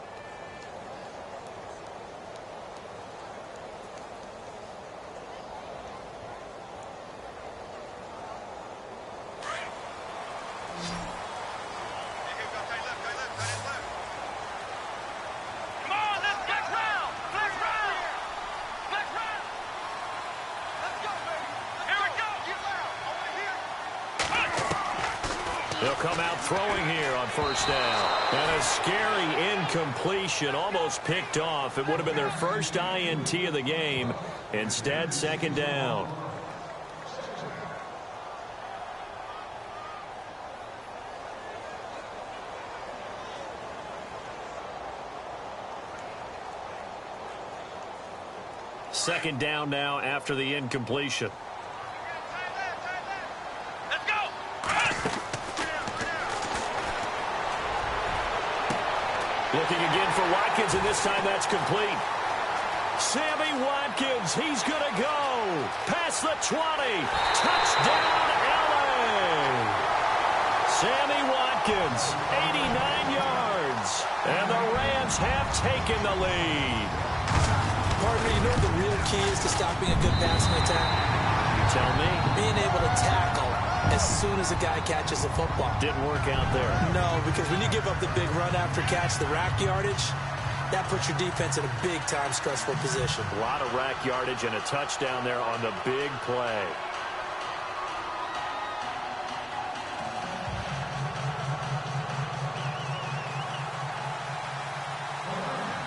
They'll come out throwing here on 1st down. And a scary incompletion, almost picked off. It would have been their first INT of the game. Instead, 2nd down. Second down now after the incompletion. Looking again for Watkins, and this time that's complete. Sammy Watkins, he's going to go. Past the 20. Touchdown, LA. Sammy Watkins, 89 yards. And the Rams have taken the lead. Partner, you know what the real key is to stopping a good passing attack? You tell me. Being able to tackle as soon as a guy catches the football. Didn't work out there. No, because when you give up the big run after catch, the rack yardage, that puts your defense in a big-time stressful position. A lot of rack yardage and a touchdown there on the big play.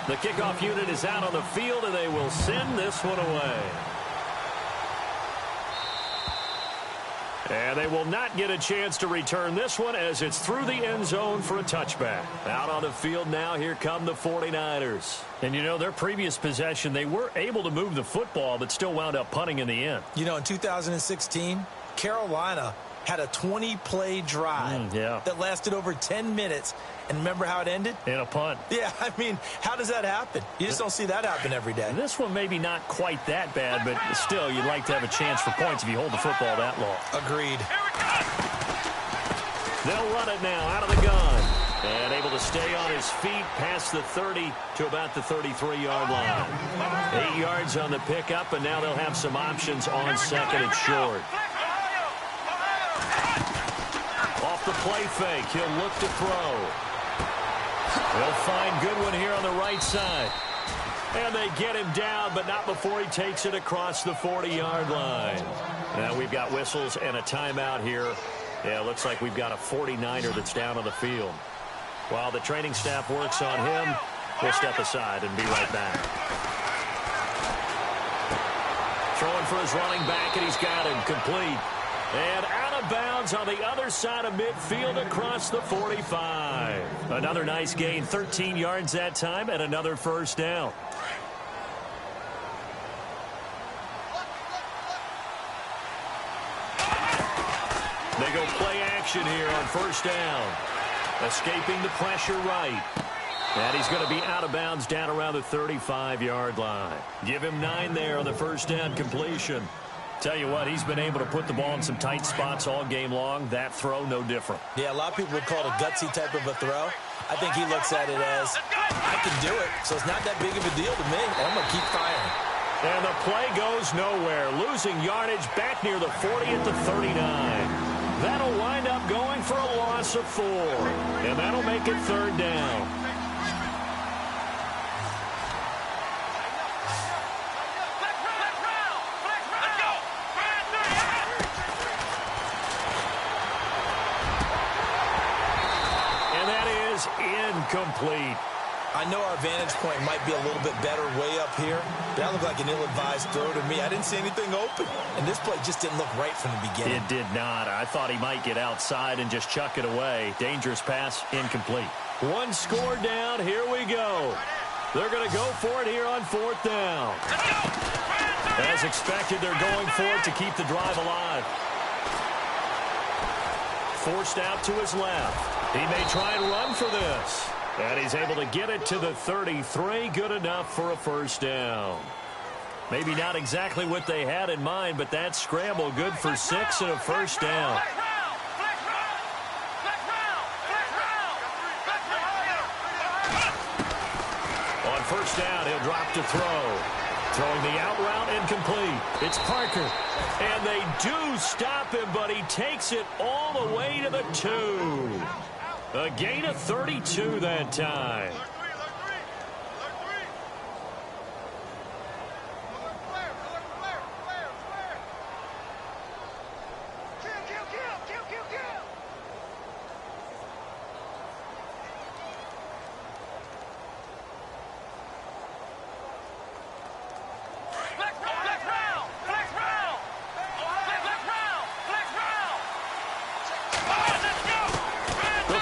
The kickoff unit is out on the field, and they will send this one away. And they will not get a chance to return this one as it's through the end zone for a touchback. Out on the field now, here come the 49ers. And, you know, their previous possession, they were able to move the football, but still wound up punting in the end. You know, in 2016, Carolina had a 20-play drive that lasted over 10 minutes. And remember how it ended? In a punt. Yeah, I mean, how does that happen? You just don't see that happen every day. This one maybe not quite that bad, but still, you'd like to have a chance for points if you hold the football that long. Agreed. They'll run it now out of the gun. And able to stay on his feet past the 30 to about the 33-yard line. 8 yards on the pickup, and now they'll have some options on second and short. Off the play fake, he'll look to throw. They'll find Goodwin here on the right side. And they get him down, but not before he takes it across the 40-yard line. Now we've got whistles and a timeout here. Yeah, it looks like we've got a 49er that's down on the field. While the training staff works on him, we'll step aside and be right back. Throwing for his running back, and he's got him complete. And out of bounds on the other side of midfield across the 45. Another nice gain, 13 yards that time, and another first down. They go play action here on first down. Escaping the pressure right. And he's going to be out of bounds down around the 35-yard line. Give him 9 there on the first down completion. Tell you what, he's been able to put the ball in some tight spots all game long. That throw, no different. Yeah, a lot of people would call it a gutsy type of a throw. I think he looks at it as, I can do it, so it's not that big of a deal to me. I'm going to keep firing. And the play goes nowhere. Losing yardage back near the 40 at the 39. That'll wind up going for a loss of 4. And that'll make it third down. Incomplete. I know our vantage point might be a little bit better way up here, but that looked like an ill-advised throw to me. I didn't see anything open, and this play just didn't look right from the beginning. It did not. I thought he might get outside and just chuck it away. Dangerous pass, incomplete. One score down. Here we go. They're going to go for it here on fourth down. As expected, they're going for it to keep the drive alive. Forced out to his left. He may try and run for this. And he's able to get it to the 33. Good enough for a first down. Maybe not exactly what they had in mind, but that scramble good for 6 and a first down. On first down, he'll drop to throw. Throwing the out route incomplete. It's Parker. And they do stop him, but he takes it all the way to the 2. A gain of 32 that time.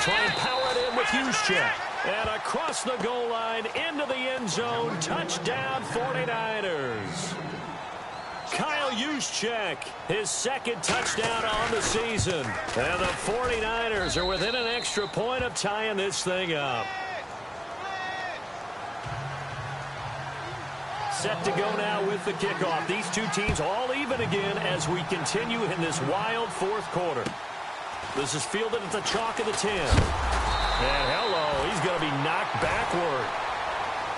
Try and power it in with Juszczyk. And across the goal line into the end zone. Touchdown 49ers. Kyle Juszczyk, his second touchdown on the season. And the 49ers are within an extra point of tying this thing up. Set to go now with the kickoff. These two teams all even again as we continue in this wild fourth quarter. This is fielded at the chalk of the 10. And hello, he's going to be knocked backward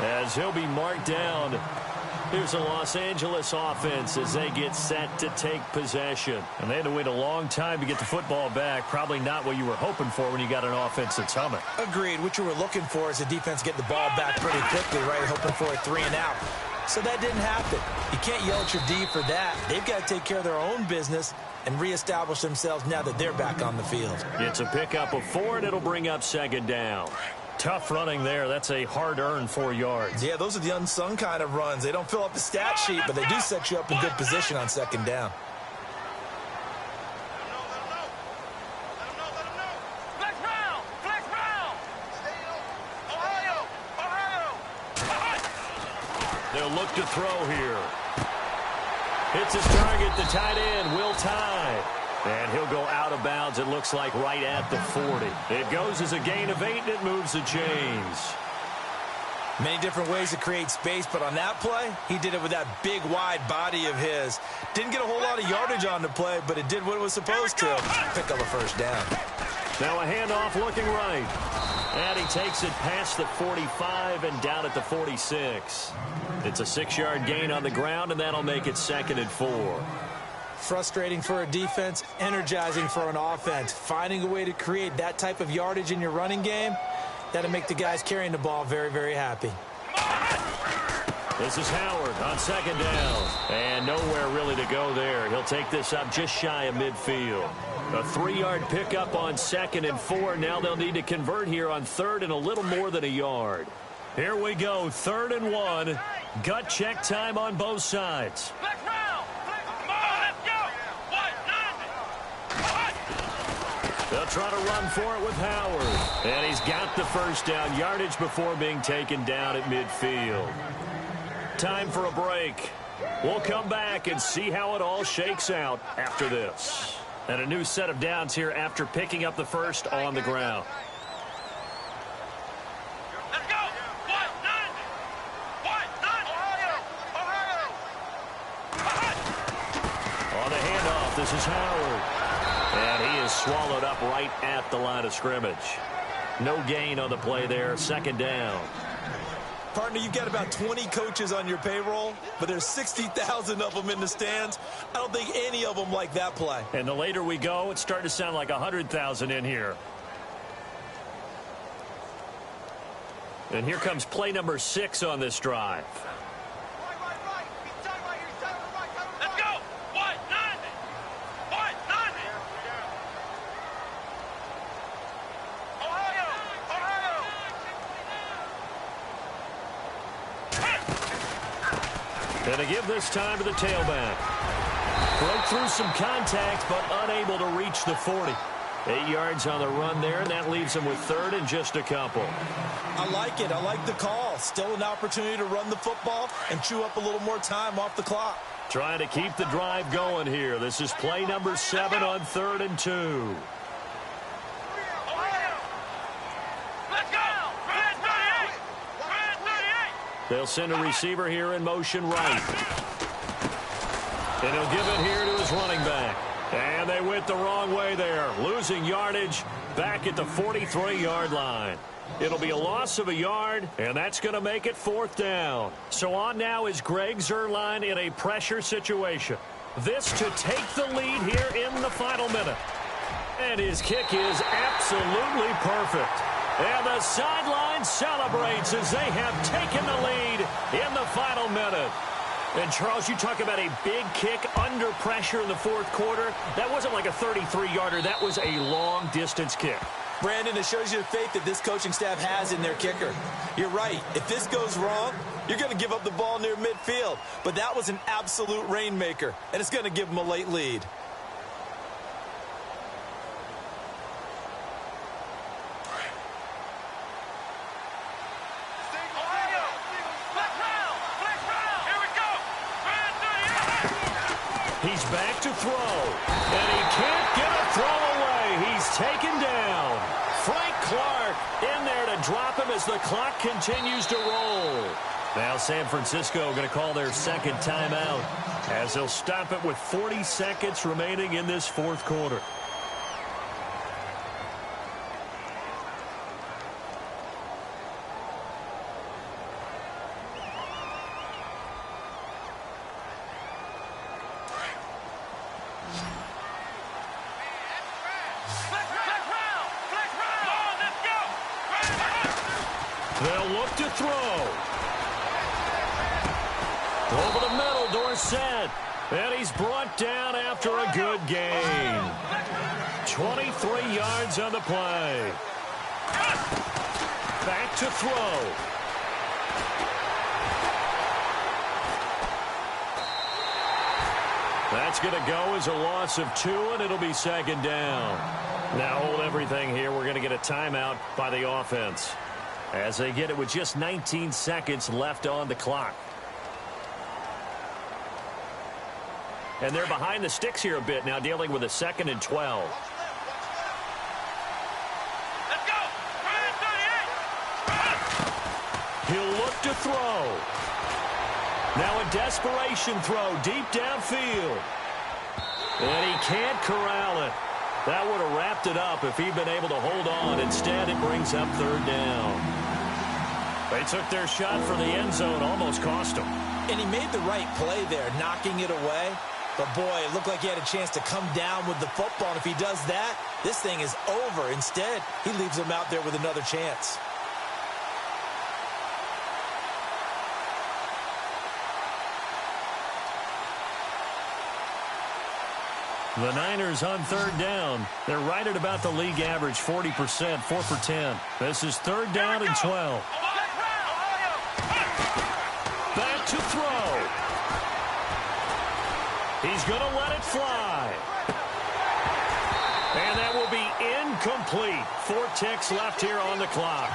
as he'll be marked down Here's a Los Angeles offense as they get set to take possession. And they had to wait a long time to get the football back. Probably not what you were hoping for when you got an offense that's humming. Agreed. What you were looking for is the defense getting the ball back pretty quickly, right? Hoping for a 3-and-out. So that didn't happen. You can't yell at your D for that. They've got to take care of their own business and reestablish themselves now that they're back on the field. It's a pickup of 4, and it'll bring up 2nd down. Tough running there. That's a hard-earned 4 yards. Yeah, those are the unsung kind of runs. They don't fill up the stat sheet, but they do set you up in good position on 2nd down. They'll look to throw here. Hits his target, the tight end, Will Tye. And he'll go out of bounds, it looks like, right at the 40. It goes as a gain of 8, and it moves the chains. Many different ways to create space, but on that play, he did it with that big, wide body of his. Didn't get a whole lot of yardage on the play, but it did what it was supposed to. Pick up a 1st down. Now a handoff looking right. And he takes it past the 45 and down at the 46. It's a 6-yard gain on the ground, and that'll make it 2nd and 4. Frustrating for a defense, energizing for an offense. Finding a way to create that type of yardage in your running game, that'll make the guys carrying the ball very, very happy. This is Howard on 2nd down. And nowhere really to go there. He'll take this up just shy of midfield. A 3-yard pickup on 2nd and 4. Now they'll need to convert here on 3rd and a little more than a yard. Here we go, 3rd and 1. Gut check time on both sides. They'll try to run for it with Howard. And he's got the 1st down yardage before being taken down at midfield. Time for a break. We'll come back and see how it all shakes out after this. And a new set of downs here after picking up the 1st on the ground. Let's go! On the handoff, this is Howard. And he is swallowed up right at the line of scrimmage. No gain on the play there, 2nd down. Partner, you've got about 20 coaches on your payroll, but there's 60,000 of them in the stands. I don't think any of them like that play. And the later we go, it's starting to sound like 100,000 in here. And here comes play number 6 on this drive. Let's go! What? 90! What? 90! Ohio! And to give this time to the tailback. Broke through some contact, but unable to reach the 40. 8 yards on the run there, and that leaves him with 3rd and just a couple. I like it. I like the call. Still an opportunity to run the football and chew up a little more time off the clock. Trying to keep the drive going here. This is play number 7 on 3rd and 2. They'll send a receiver here in motion right. And he'll give it here to his running back. And they went the wrong way there. Losing yardage back at the 43-yard line. It'll be a loss of a yard, and that's going to make it 4th down. So on now is Greg Zuerlein in a pressure situation. This to take the lead here in the final minute. And his kick is absolutely perfect. And the sideline celebrates as they have taken the lead in the final minute. And, Charles, you talk about a big kick under pressure in the 4th quarter. That wasn't like a 33-yarder. That was a long-distance kick. Brandon, it shows you the faith that this coaching staff has in their kicker. You're right. If this goes wrong, you're going to give up the ball near midfield. But that was an absolute rainmaker, and it's going to give them a late lead. He's back to throw, and he can't get a throw away. He's taken down. Frank Clark in there to drop him as the clock continues to roll. Now San Francisco going to call their 2nd timeout as they'll stop it with 40 seconds remaining in this 4th quarter. They'll look to throw. Over the middle, Dorsett. And he's brought down after a good gain. 23 yards on the play. Back to throw. That's going to go as a loss of 2, and it'll be second down. Now hold everything here. We're going to get a timeout by the offense, as they get it with just 19 seconds left on the clock. And they're behind the sticks here a bit now, dealing with a 2nd and 12. Let's go. He'll look to throw. Now a desperation throw deep downfield. And he can't corral it. That would have wrapped it up if he'd been able to hold on. Instead, it brings up 3rd down. They took their shot for the end zone, almost cost him. And he made the right play there, knocking it away. But, boy, it looked like he had a chance to come down with the football. And if he does that, this thing is over. Instead, he leaves him out there with another chance. The Niners on 3rd down. They're right at about the league average, 40%, 4 for 10. This is 3rd down and 12. Back to throw. He's going to let it fly. And that will be incomplete. 4 ticks left here on the clock.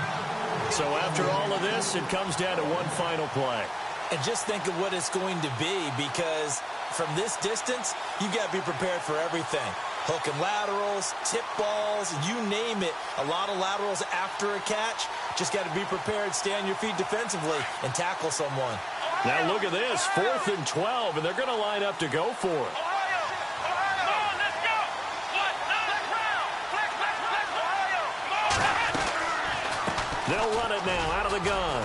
So after all of this, it comes down to one final play. And just think of what it's going to be, because from this distance, you got to be prepared for everything. Hook and laterals, tip balls, you name it. A lot of laterals after a catch. Just got to be prepared, stay on your feet defensively, and tackle someone. Now look at this, 4th and 12, and they're going to line up to go for it. They'll run it now out of the gun.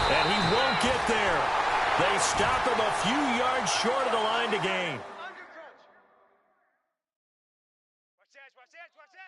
And he won't get there. They stop him a few yards short of the line to gain. Watch this, watch this, watch this.